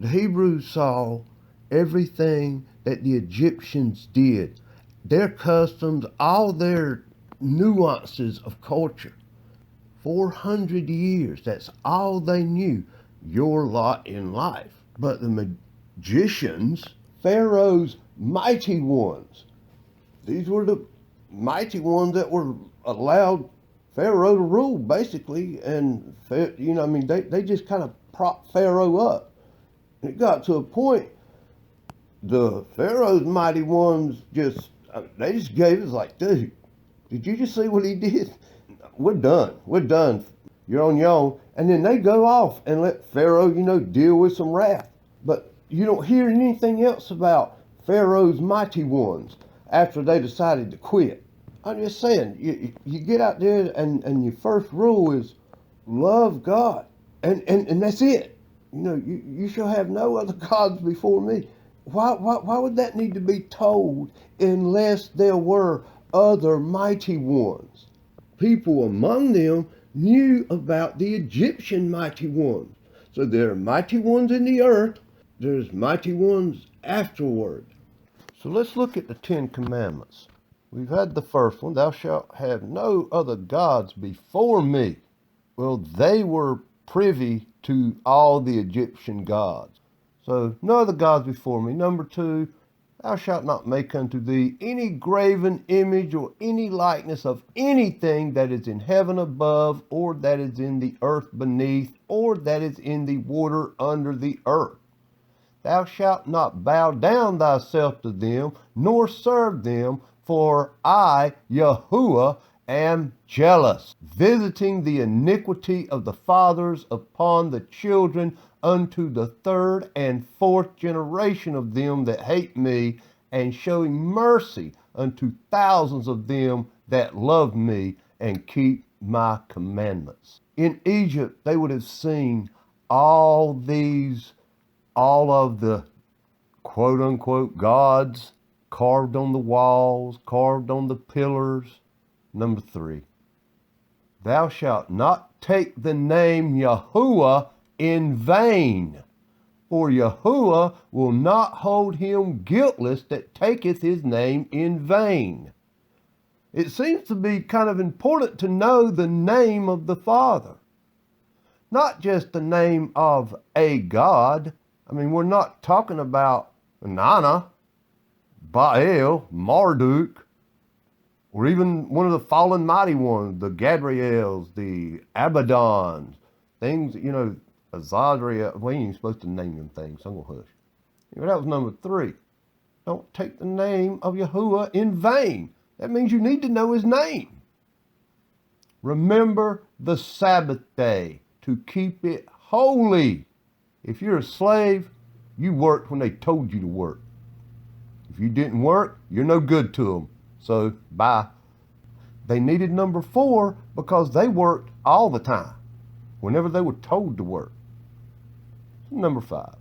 The Hebrews saw everything that the Egyptians did, their customs, all their nuances of culture. 400 years, that's all they knew, your lot in life. But the magicians, Pharaoh's mighty ones, these were the mighty ones that were allowed Pharaoh to rule, basically. And, they just kind of propped Pharaoh up. It got to a point, the Pharaoh's mighty ones they just gave us like, dude, did you just see what he did? We're done. You're on your own. And then they go off and let Pharaoh, deal with some wrath. But you don't hear anything else about Pharaoh's mighty ones after they decided to quit. I'm just saying, you get out there and your first rule is love God. And that's it. You shall have no other gods before me. Why would that need to be told unless there were other mighty ones? People among them knew about the Egyptian mighty ones. So there are mighty ones in the earth. There's mighty ones afterward. So let's look at the 10 Commandments. We've had the first one, thou shalt have no other gods before me. Well, they were privy to all the Egyptian gods. So, no other gods before me. Number 2, thou shalt not make unto thee any graven image or any likeness of anything that is in heaven above, or that is in the earth beneath, or that is in the water under the earth. Thou shalt not bow down thyself to them, nor serve them, for I, Yahuwah, am jealous, visiting the iniquity of the fathers upon the children unto the 3rd and 4th generation of them that hate me, and showing mercy unto thousands of them that love me and keep my commandments. In Egypt, they would have seen all of the quote-unquote gods carved on the walls, carved on the pillars. Number 3, thou shalt not take the name Yahuwah in vain, for Yahuwah will not hold him guiltless that taketh his name in vain. It seems to be kind of important to know the name of the Father, not just the name of a God. I mean, we're not talking about Nana, Baal, Marduk, or even one of the fallen mighty ones, the Gadriels, the Abaddons, things, Azazriel. We ain't even supposed to name them things, so I'm going to hush. That was number 3. Don't take the name of Yahuwah in vain. That means you need to know his name. Remember the Sabbath day to keep it holy. If you're a slave, you worked when they told you to work. If you didn't work, you're no good to them. So, bye. They needed number 4 because they worked all the time, whenever they were told to work. Number 5,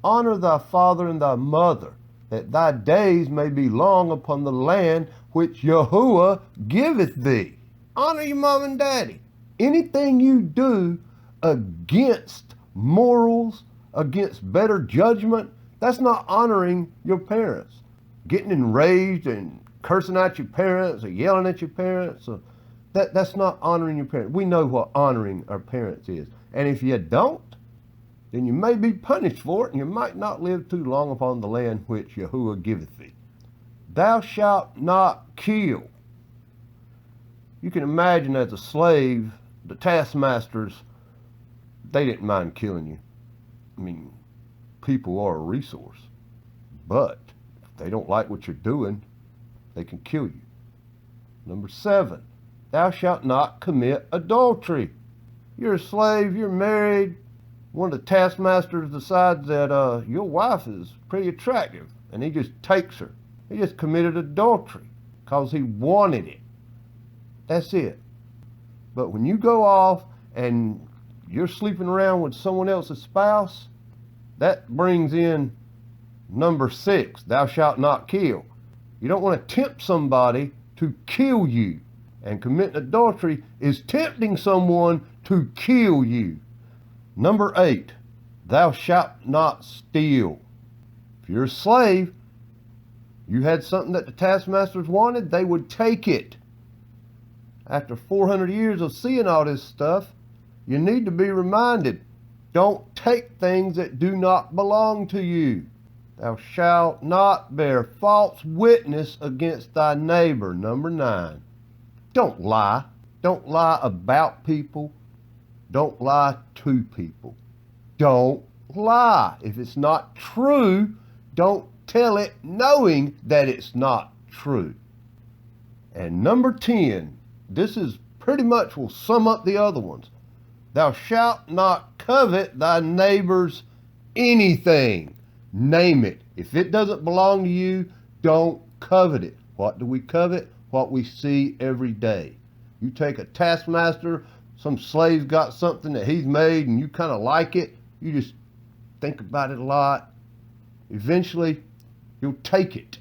honor thy father and thy mother, that thy days may be long upon the land which Yahuwah giveth thee. Honor your mom and daddy. Anything you do against morals, against better judgment, that's not honoring your parents. Getting enraged and cursing at your parents or yelling at your parents, that's not honoring your parents. We know what honoring our parents is. And if you don't, then you may be punished for it, and you might not live too long upon the land which Yahuwah giveth thee. Thou shalt not kill. You can imagine as a slave, the taskmasters, they didn't mind killing you. I mean, people are a resource. But if they don't like what you're doing, they can kill you. Number 7, thou shalt not commit adultery. You're a slave, you're married. One of the taskmasters decides that your wife is pretty attractive, and he just takes her. He just committed adultery because he wanted it. That's it. But when you go off and you're sleeping around with someone else's spouse, that brings in number 6, thou shalt not kill. You don't want to tempt somebody to kill you. And committing adultery is tempting someone to kill you. Number 8, Thou shalt not steal. If you're a slave, you had something that the taskmasters wanted, they would take it. After 400 years of seeing all this stuff, you need to be reminded, don't take things that do not belong to you. Thou shalt not bear false witness against thy neighbor. Number 9. Don't lie. Don't lie about people. Don't lie to people. Don't lie. If it's not true, don't tell it knowing that it's not true. And number 10, this is pretty much will sum up the other ones. Thou shalt not covet thy neighbor's anything. Name it. If it doesn't belong to you, don't covet it. What do we covet? What we see every day. You take a taskmaster, some slave's got something that he's made and you kind of like it, you just think about it a lot. Eventually, you'll take it.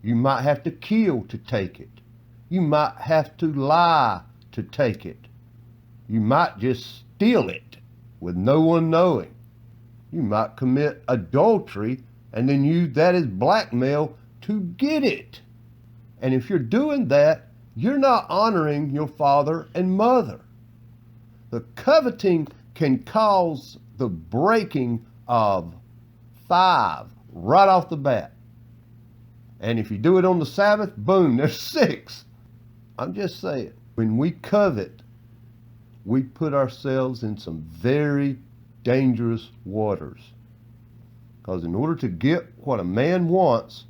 You might have to kill to take it. You might have to lie to take it. You might just steal it with no one knowing. You might commit adultery and then use that as blackmail to get it. And if you're doing that, you're not honoring your father and mother. The coveting can cause the breaking of 5 right off the bat. And if you do it on the Sabbath, boom, there's 6. I'm just saying, when we covet, we put ourselves in some very dangerous waters. Because in order to get what a man wants,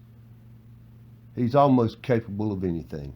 he's almost capable of anything.